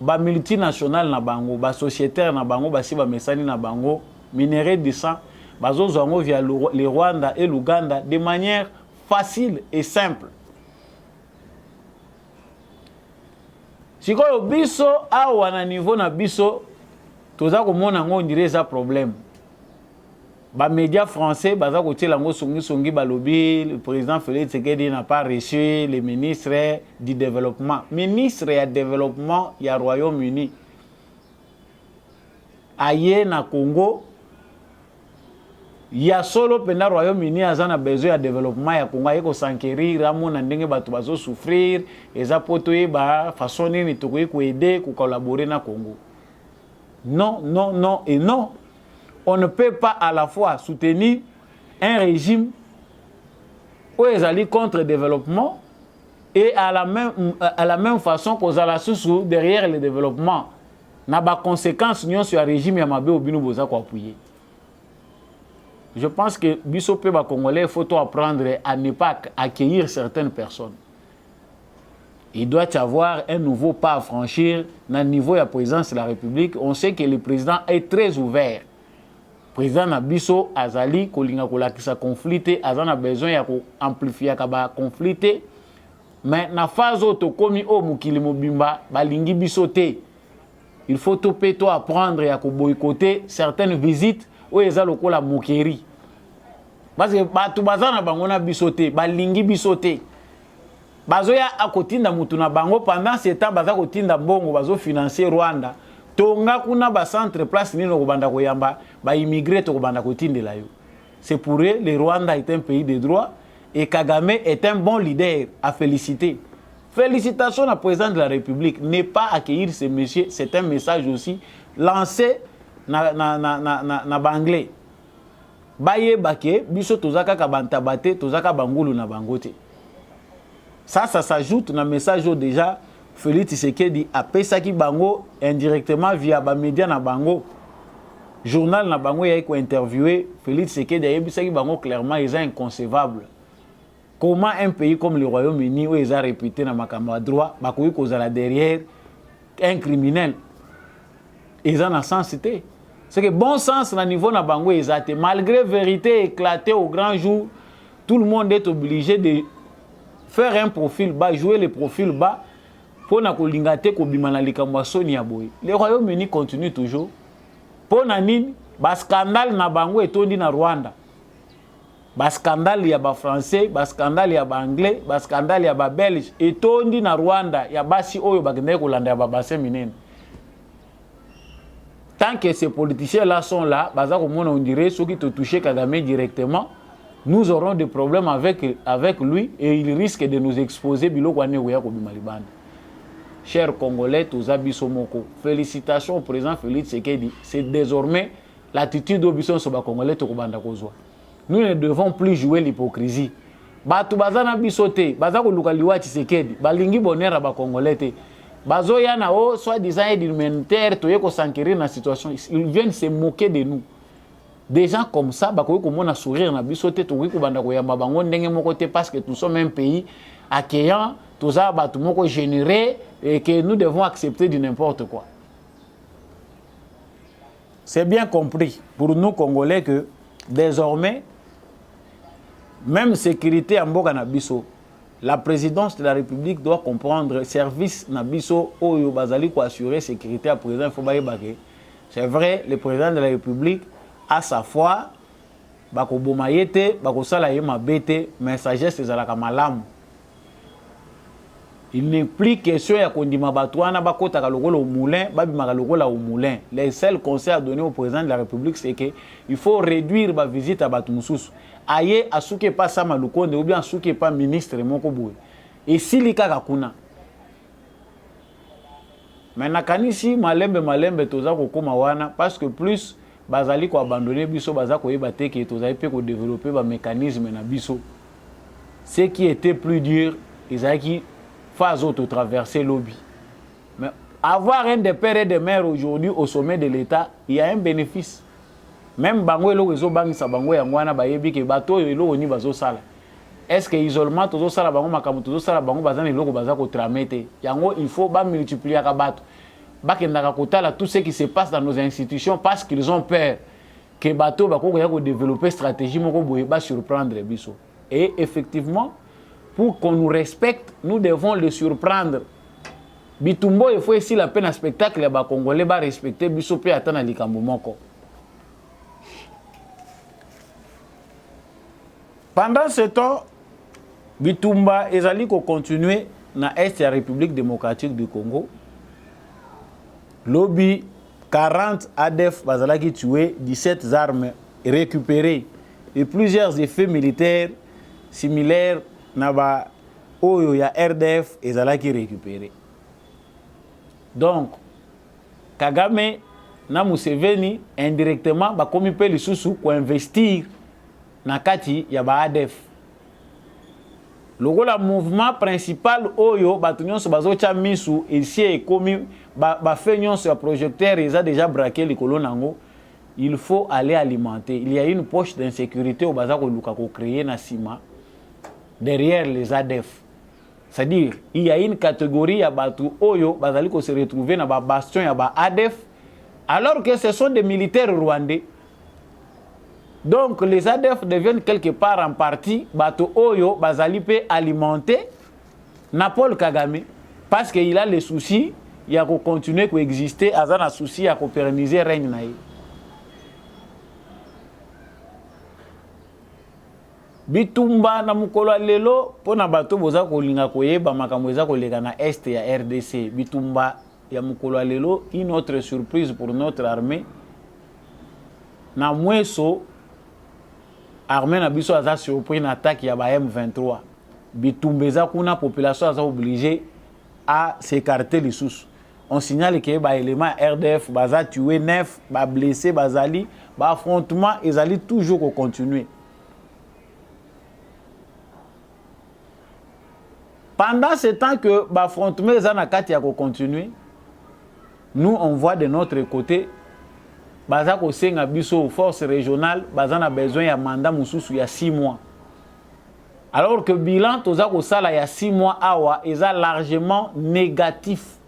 ba multinational na bango ba sociétaire na bango basi ba mesani na bango minerai de sang bazo zongo via le Rwanda et l'Ouganda de manière facile et simple. Sikoyo biso awa na niveau na biso toza komona ngo ndire za problème. Ba médias français baza ko tiela ngo songi balobi le président Félix Tshisekedi n'a pas reçu le ministre du développement. Ministre ya développement ya Royaume-Uni. Aye na Congo ya solo pena Royaume-Uni azana besoin ya développement ya Congo yeko sankérir amona ndenge bato bazo souffrir eza poto ba façon nini tokoki ko aider ko collaborer na Congo. Non, non, non et non. On ne peut pas à la fois soutenir un régime où ils allaient contre le développement et à la même façon qu'on a la sous derrière le développement. N'a pas conséquence sur le régime Yamabé ou Bino Boza ko appuyer. Je pense que biso pe ba Congolais, il faut apprendre à ne pas accueillir certaines personnes. Il doit y avoir un nouveau pas à franchir dans le niveau de la présidence de la République. On sait que le président est très ouvert. Le président Nabiso Azali, Kolinga Kolakisa conflité, Azana a besoin d'amplifier le conflit. Mais dans la phase où tu commis au Mukili Mobimba, Balingi Bisote, il faut apprendre à boycotter certaines visites où ils ont la moquerie. Parce que tu bazana bangona bisote, Balingi Bisote. Bazoya akotinda mutuna bango pendant ce temps baza kotinda mbongo bazo financer Rwanda tonga kuna ba centre place nino kobanda koyamba ba immigré to kobanda kotindela yo. C'est pour eux le Rwanda est un pays de droit et Kagame est un bon leader à féliciter. Félicitations au président de la République. Ne pas accueillir ce monsieur, c'est un message aussi lancé na banglais. Baye bake biso tozaka kabanta bate tozaka bangulu na bangote. Ça s'ajoute dans le message où déjà Félix Tshisekedi a pesaki bango indirectement via les médias na bango. Journal na bango il a interviewé Félix Tshisekedi a pesaki bango clairement ils sont inconcevables. Comment un pays comme le Royaume-Uni où ils ont réputé na makambo à droit bakoyi kozala derrière un criminel. Ils en ont sensité. C'est que bon sens na niveau na bango exact malgré vérité éclatée au grand jour, tout le monde est obligé de faire un profil bas, jouer le profil bas pour na kolingate ko bimana likamwa soni ya boy. Le Royaume-Uni continue toujours. Pour na nini ba scandale na bango etondi na Rwanda. Ba scandale ya ba français, ba scandale ya ba anglais, ba scandale ya ba belge etondi na Rwanda ya basi oyo bakende ko landa ya ba bassin minene. Tant que ces politiciens là sont là, baza ko mona on dirait ceux qui te toucher Kagame directement. Nous aurons des problèmes avec lui et il risque de nous exposer. Chers Congolais, tous abissomoko. Félicitations au président Félix Tshisekedi. C'est désormais l'attitude d'Obisson sur les Congolais. Nous ne devons plus jouer l'hypocrisie. Batu bazana bisote, bazako lukaliwa Tshisekedi, balingi bonheur à Congolais. Bazo yana o soi-disant aide humanitaire, toyeko s'enquérir dans la situation. Ils viennent se moquer de nous. Des gens comme ça, bakoyi komona sourire na bisote to ko banda ko yamba bango ndenge moko te parce que nous sommes un pays accueillant, tout ça batu moko généré et que nous devons accepter du n'importe quoi. C'est bien compris pour nous Congolais que désormais même sécurité en mboka na biso, la présidence de la République doit comprendre service na biso oyo bazali ko assurer sécurité à président faut baye baké. C'est vrai, le président de la République à sa foi, bako bomayete, bako sala ye mabete, mais sagesse ezalaka malamu. Il n'est plus question ya kondima batwana bakota kalokolo au moulin, babimaka lokola au moulin. Les seuls conseils à donner au président de la République c'est que il faut réduire ba visite à batu mususu. Aye asuke pas sama lukonde ou bien asuke pas ministre moko boye. Et silika kakuna. Mais nakanisi malembe toza kokoma wana parce que plus bazali ko abandonner biso bazako yeba te que tozali pe ko développer ba mécanisme na biso. Ce qui était plus dur, ils a qui phase auto traverser lobby. Mais avoir un des pères et des mères aujourd'hui au sommet de l'État, il y a un bénéfice. Même bango elo rezo bangi sa bango ya ngwana bayebi ke bato elo oni bazo sala. Est-ce que isolement tozo sala bango makamu tozo sala bango bazana eloko bazako tramete. Yango il faut ba multiplier ka bato. Bakendaka kotala tout ce qui se passe dans nos institutions parce qu'ils ont peur que bato bako ya ko développer stratégie moko boye ba surprendre biso. Et effectivement, pour qu'on nous respecte, nous devons le surprendre. Bitumbo il faut ici la peine à spectacle ba Congolais ba respecter biso pe atana likambo moko. Pendant ce temps, Bitumba ezali ko continuer na est de la République démocratique du Congo. Lobby 40 ADF bazalaki tué, 17 armes récupérées et plusieurs effets militaires similaires naba oyo ya RDF ezalaki récupérés. Donc Kagame na Museveni indirectement ba komi pe lisusu ko investir na kati ya ba ADF. Logo la mouvement principal oyo batu nyonso bazocha misu ici ekomi ba fait nyonso ya projecteur ils a déjà braqué likolo nango. Il faut aller alimenter. Il y a une poche d'insécurité au bazar ko luka ko créer na sima derrière les ADF. C'est-à-dire, il y a une catégorie ya batu oyo bazali ko se retrouver na ba bastion ya ba ADF alors que ce sont des militaires rwandais. Donc les ADF deviennent quelque part en partie batu oyo bazali pe alimenter na Paul Kagame parce qu'il a les soucis, il y a ko continuer ko exister, azana souci ya ko pérenniser règne na ye. Bitumba na mukolo lelo pona bato boza kolinga koyeba makambo eza koleka na est ya RDC. Bitumba ya mukolo lelo, une autre surprise pour notre armée. Na mweso armée na biso aza surpris na attaque ya ba M23. Bitumba eza kuna population aza obligé à s'écarter les sous. On signale que ba élément RDF baza tué 9, ba blessé bazali, ba affrontement ezali toujours continuer. Pendant ce temps que l'affrontement est en continuer, nous on voit de notre côté, Bazako Senga Biso force régionale, Bazan a besoin de mandat Moussous il y a 6 mois. Alors que le bilan Tozako Sala il y a 6 mois awa est largement négatif.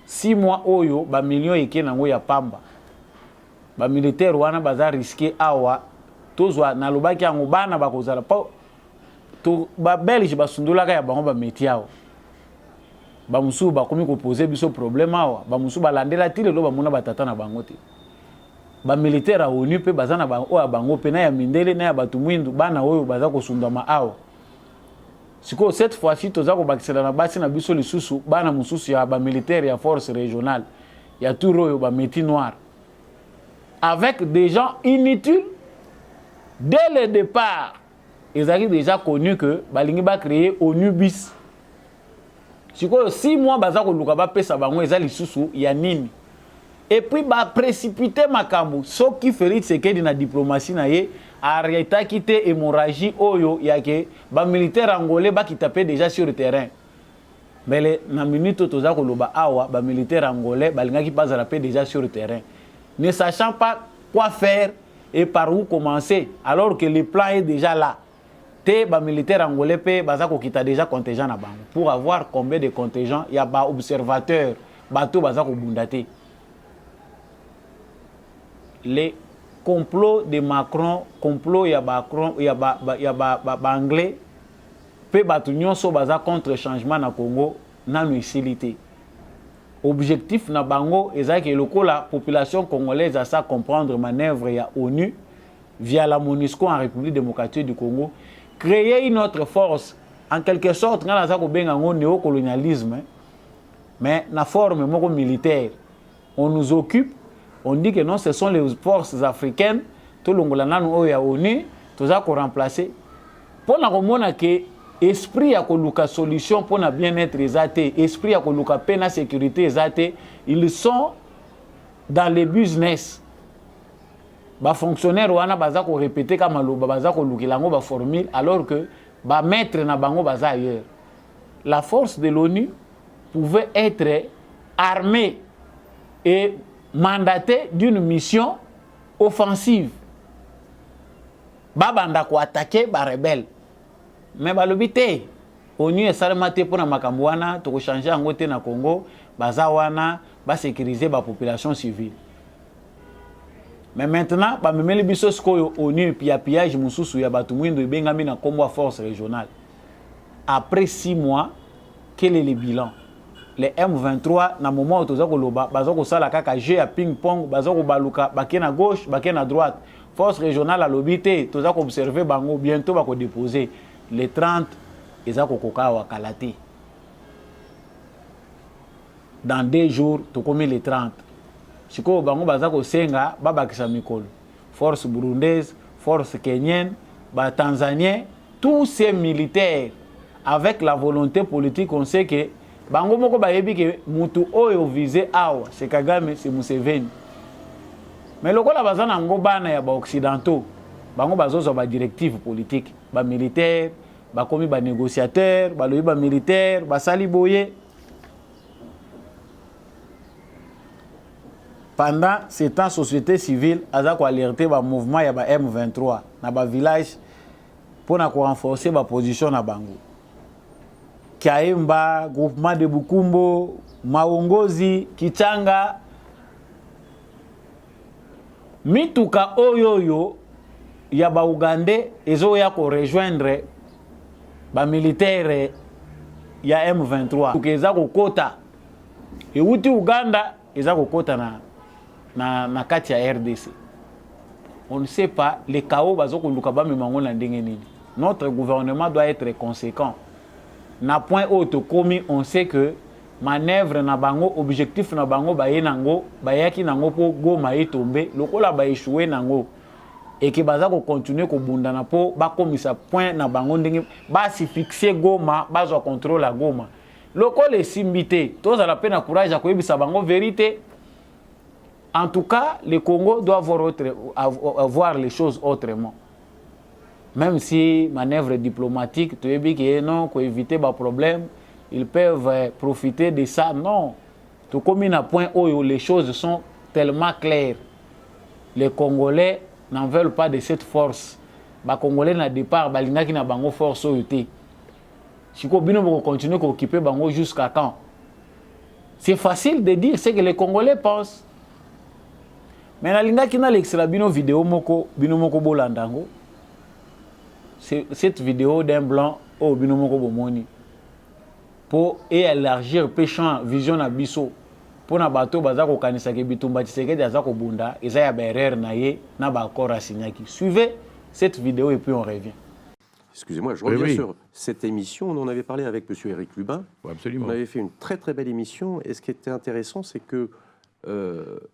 6 mois oyo, ba millions et kenango ya pamba. Ba militaire wana baza risqué awa, tozwa na lobaki yango bana bakozala pa to ba belge basundula ka ya bango ba metiao ba musu ba komi ko poser biso problème awa ba musu ba landela tile lo ba mona batata na bango te ba militaire a ONU pe bazana ba o bango pe na ya mindele na ya batu mwindu bana oyo baza ko sundama awa siko cette fois-ci toza ko bakisela na basi na biso lisusu bana mususu ya ba militaire ya force régionale ya touro yo ba meti noir avec des gens inutiles dès le départ. Ils ont déjà connu que Balingi va créer ONU bis. Si 6 mois, Bazako Lukaba pesa bango, ils ont sous yanini. Et puis, bah précipiter Makambu. Ce qui fait c'est que dans la diplomatie, arrêta quitter hémorragie oyo yake, bah militaire angolais bah qui tapait déjà sur le terrain. Mais les na minute toza koloba awa, bah militaire angolais, Balinga qui passe à la paix déjà sur le terrain. Ne sachant pas quoi faire et par où commencer, alors que le plan est déjà là. Te ba militaire angolais pe bazako kita déjà contingent na bango pour avoir combien de contingents il y a ba observateur bateau bazako bundate les complots de Macron complot ya Macron ya ba anglais pe batu nyonso baza contre changement na Congo na nuisilité objectif na bango ezaki loko la population congolaise a ça comprendre manœuvre ya ONU via la MONUSCO en République démocratique du Congo. Créer une autre force, en quelque sorte, dans le néocolonialisme, mais la forme militaire. On nous occupe, on dit que non, ce sont les forces africaines, tout le monde a ONU, tout ça qu'on remplace. Pour la remonter que esprit à la solution pour le bien-être exaté, esprit à la paix et sécurité exaté, ils sont dans le business. Les fonctionnaires ont répété comme la formule alors que les maîtres sont ailleurs. La force de l'ONU pouvait être armée et mandatée d'une mission offensive. Babanda ko attaquer les rebelles. Mais balobité ONU est seulement pour na makambwana to changer angote na Congo, bazawana ba sécuriser la population civile. Mais maintenant, ba memeli biso skoyo ONU pillage mususu ya batu mwindo ibengami na kombo force régionale. Après 6 mois, quel est le bilan? Les M23 na moment où toza koloba bazako sala kaka jeu ya ping pong, bazako baluka bakena gauche, bakena droite. Force régionale à l'obité, toza ko observer bango bientôt bako déposer les 30 ezako koka wa kalate. Dans 2 jours, to komi les 30. Siko bango bazako senga babakisa mikolo. Force burundaise, force kenyenne, ba tanzanien, tous ces militaires avec la volonté politique, on sait que bango moko bayebi ke mutu oyo visé awa c'est Kagame, c'est Museveni. Mais lokola baza na ngo bana ya ba occidentaux, bango bazozwa ba directive politique, ba militaire, ba komi ba négociateur, ba loyi ba militaire, ba sali boye. Pendant ce temps, société civile a alerté le mouvement ya ba M23 na ba village pour renforcer la position na bango. Kiaemba, groupement de Bukumbo, Maongozi, Kichanga, mituka oyoyo ya ba Ougandais ezo ya ko rejoindre ba militaire ya M23. Tukeza ko kota. E uti Uganda eza ko kota na kati ya RDC. On ne sait pas les chaos bazo ko luka ba memango na ndenge nini. Notre gouvernement doit être conséquent. Na point auto commis, on sait que manœuvre na bango, objectif na bango ba yenango, ba yaki nango po Goma est tombé, lokola ba échoué nango. Et que baza ko continuer ko bundana po ba komisa point na bango ndenge ba si fixer Goma, ba zo contrôle la Goma. Lokola simbité, tous à la peine courage à koyebisa bango vérité. En tout cas, le Congo doit voir les choses autrement. Même si manœuvre diplomatique, tu dis que non, pour éviter des problèmes, ils peuvent profiter de ça. Non. Tout comme un point où les choses sont tellement claires. Les Congolais n'en veulent pas de cette force. Les Congolais, na départ, balinga qui n'a pas de force. Si vous continuez à occuper bango jusqu'à quand? C'est facile de dire ce que les Congolais pensent. Mais nalinga qui n'a l'extra bino vidéo moko bolandango. Cette vidéo d'un blanc au binomoko bomoni pour élargir péchant vision à biso pour na bateau bazako kanisa ke bitumba tseke azako bunda eza ya berere na ye na ba kora signaki. Suivez cette vidéo et puis on revient. Excusez-moi, je reviens sur cette émission. On en avait parlé avec M. Éric Lubin. Oui, absolument. On avait fait une très très belle émission. Et ce qui était intéressant, c'est que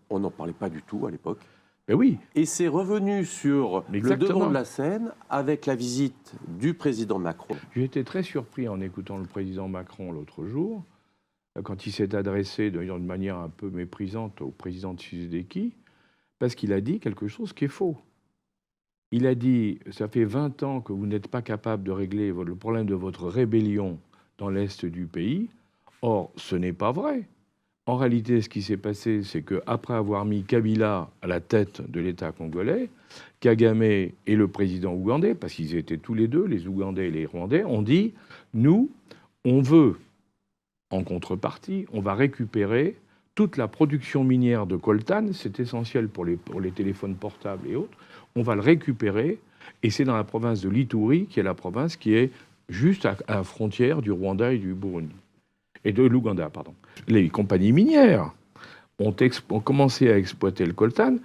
on n'en parlait pas du tout à l'époque. Et oui. Et c'est revenu sur le devant de la scène avec la visite du président Macron. J'ai été très surpris en écoutant le président Macron l'autre jour, quand il s'est adressé d'une manière un peu méprisante au président Tshisekedi, parce qu'il a dit quelque chose qui est faux. Il a dit, ça fait 20 ans que vous n'êtes pas capable de régler le problème de votre rébellion dans l'Est du pays. Or, ce n'est pas vrai. En réalité, ce qui s'est passé, c'est qu'après avoir mis Kabila à la tête de l'État congolais, Kagame et le président ougandais, parce qu'ils étaient tous les deux, les Ougandais et les Rwandais, ont dit « Nous, on veut, en contrepartie, on va récupérer toute la production minière de coltan, c'est essentiel pour les téléphones portables et autres, on va le récupérer, et c'est dans la province de l'Ituri, qui est la province qui est juste à la frontière du Rwanda et du Burundi. Et de l'Ouganda, pardon. Les compagnies minières ont commencé à exploiter le coltan.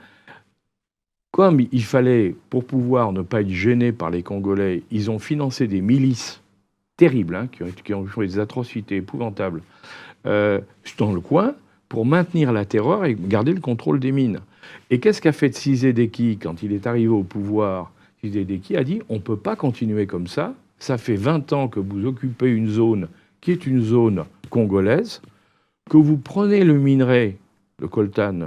Comme il fallait, pour pouvoir ne pas être gênés par les Congolais, ils ont financé des milices terribles, hein, qui ont fait des atrocités épouvantables dans le coin, pour maintenir la terreur et garder le contrôle des mines. Et qu'est-ce qu'a fait Tshisekedi quand il est arrivé au pouvoir? Tshisekedi a dit « On ne peut pas continuer comme ça. Ça fait 20 ans que vous occupez une zone qui est une zone congolaise, que vous prenez le minerai, le coltan,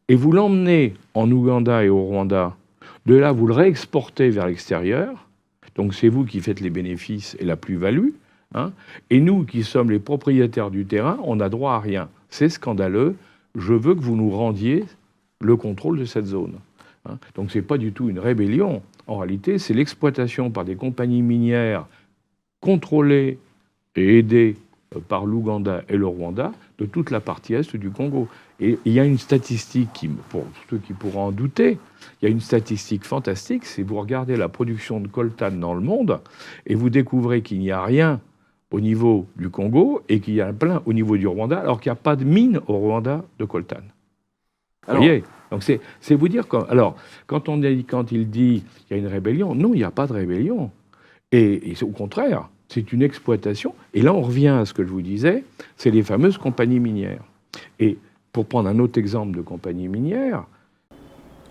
et vous l'emmenez en Ouganda et au Rwanda. De là, vous le réexportez vers l'extérieur. Donc c'est vous qui faites les bénéfices et la plus-value. Hein, et nous, qui sommes les propriétaires du terrain, on n'a droit à rien. C'est scandaleux. Je veux que vous nous rendiez le contrôle de cette zone. Hein. Donc ce n'est pas du tout une rébellion. En réalité, c'est l'exploitation par des compagnies minières contrôlées et aidées par l'Ouganda et le Rwanda de toute la partie est du Congo. Et il y a une statistique, pour ceux qui pourront en douter, il y a une statistique fantastique, c'est vous regardez la production de coltan dans le monde et vous découvrez qu'il n'y a rien au niveau du Congo et qu'il y a plein au niveau du Rwanda, alors qu'il n'y a pas de mine au Rwanda de coltan. Vous voyez? Donc c'est vous dire... Alors, quand il dit qu'il y a une rébellion, non, il n'y a pas de rébellion. Et c'est au contraire... C'est une exploitation. Et là, on revient à ce que je vous disais, c'est les fameuses compagnies minières. Et pour prendre un autre exemple de compagnie minière...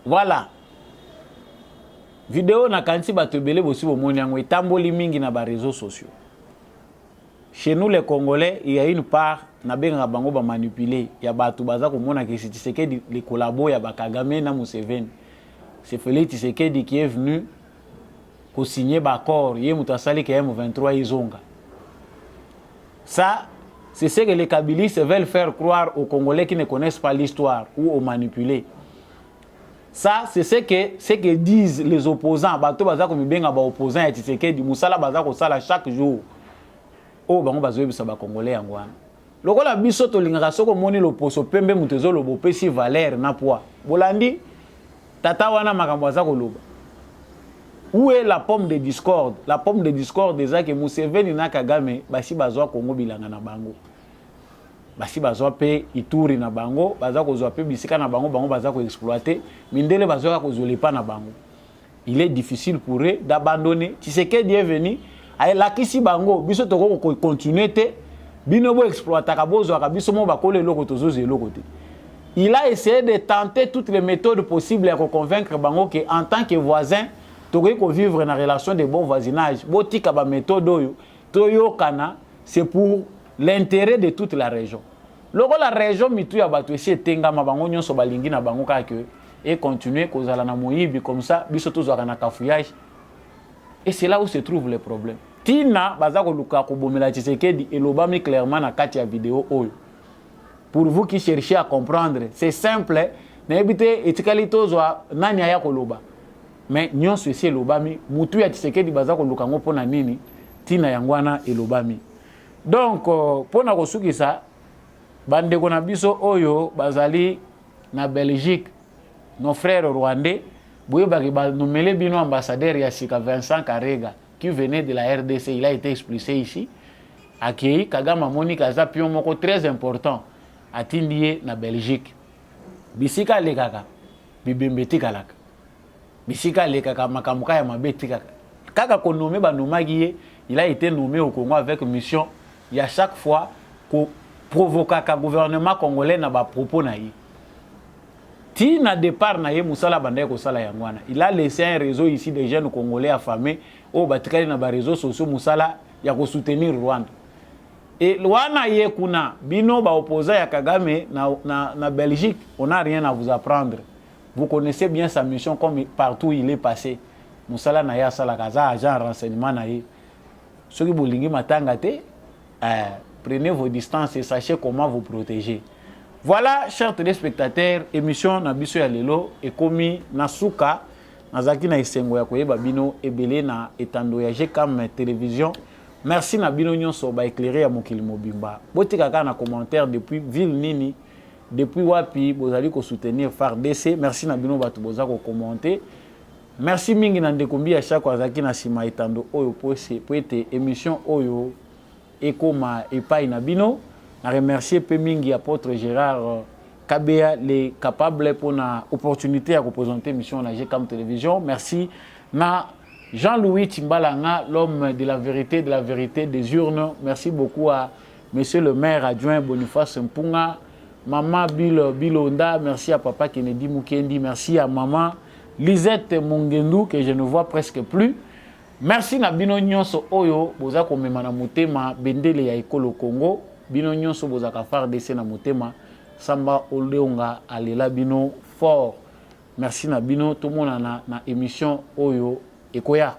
Voilà. Vidéo na kanti batebele bosi bomoni yango etamboli mingi na ba réseaux sociaux. chez nous les Congolais, il y a une part, na benga bango ba manipuler. Il y a batu baza komona que c'est Tshisekedi les collabos, il y a ba Kagame na Museveni. C'est Félix Tshisekedi qui est venu pour signer l'accord. Il y a Moutasali qui est M23 Izonga. Ça, c'est ce que les Kabylistes veulent faire croire aux Congolais qui ne connaissent pas l'histoire ou aux manipulés. Ça, c'est ce que disent les opposants. Bato baza comme benga ba opposants et Tshisekedi Musala baza ko sala chaque jour. Oh bango bazo bisa ba Congolais angwana. Lokola biso to lingaka soko moni loposo pembe mutezo lobo pesi valeur na poids. Bolandi tata wana makambo aza koloba. Où est la pomme de discorde? La pomme de discorde déjà que Museveni na Kagame basi bazwa Congo bilanga na bango. Basi bazwa pe Ituri na bango, baza kozwa pe bisika na bango, bango baza ko exploiter, mindele bazwa ko zolepa na bango. Il est difficile pour eux d'abandonner. Tshisekedi est venu, ay lakisi bango, biso toko ko continuer te, bino bo exploiter ka bozwa ka biso mo bakole loko tozo zelo côté. Il a essayé de tenter toutes les méthodes possibles pour convaincre bango que en tant que voisin tokoki ko vivre na relation de bon voisinage. Botika ba méthode oyo, toyo kana, c'est pour l'intérêt de toute la région. Loko la région mitu ya bato esi etenga mabango nyonso balingi na bango kaka et continuer kozala na moyibi comme ça biso tozwaka na kafouillage. Et c'est là où se trouve le problème. Tina baza ko luka ko bomela Tshisekedi elobami clairement na kati ya vidéo oyo. Pour vous qui cherchez à comprendre, c'est simple, n'habitez etikali tozwa nani aya koloba. Mais nyonso esi elobami mutu ya Tshisekedi baza ko luka ngo pona nini tina yangwana elobami. Donc pona kosukisa bandeko na biso oyo bazali na Belgique, nos frères rwandais, boye baki ba nomele bino ambassadeur ya sika Vincent Karega qui venait de la RDC, il a été expulsé ici. Akei Kagame Monika aza pion moko très important atindie na Belgique. Bisika lekaka bibembeti kalaka. Bisika lekaka makamuka ya mabeti kaka. Kaka konome ba nomagi il a été nommé au Congo avec mission. Il y a chaque fois qu'on provoque le gouvernement congolais na ba propos na yi. Ti na départ na ye musala bande ko sala yangwana. Il a laissé un réseau ici de jeunes congolais affamés au batikali na ba réseaux sociaux musala ya ko soutenir Rwanda. Et Luana ye kuna bino ba opposant ya Kagame na Belgique, on n'a rien à vous apprendre. Vous connaissez bien sa mission comme partout où il est passé. Musala na ya sala kaza agent renseignement na ye. Ceux qui bolingi matanga te prenez vos distances et sachez comment vous protéger. Voilà, chers téléspectateurs, émission na biso ya lelo ekomi na suka nazaki na isengo ya koyeba bino ebele na etando ya GCAM télévision. Merci na bino nyonso ba éclairer ya mokili mobimba. Botika ka na commentaire depuis ville nini, depuis wapi bozali ko soutenir FARDC. Merci na bino batu boza ko commenter. Merci mingi na ndekombi ya chaque azaki na sima etando oyo po ete émission oyo ekoma epai na bino. Na remercier pe mingi apôtre Gérard Kabea les capable pour na opportunité à représenter émission na GCAM télévision. Merci na Jean-Louis Timbalanga, l'homme de la vérité des urnes. Merci beaucoup à monsieur le maire adjoint Boniface Mpunga, maman Bilonda, merci à papa Kennedy Mukendi, merci à maman Lisette Mongendou que je ne vois presque plus. Merci na bino nyonso oyo boza komema na motema bendele ya ekolo Congo. Bino nyonso boza ka FARDC na motema samba oleonga alela bino fort. Merci na bino tout le monde na émission oyo ekoya.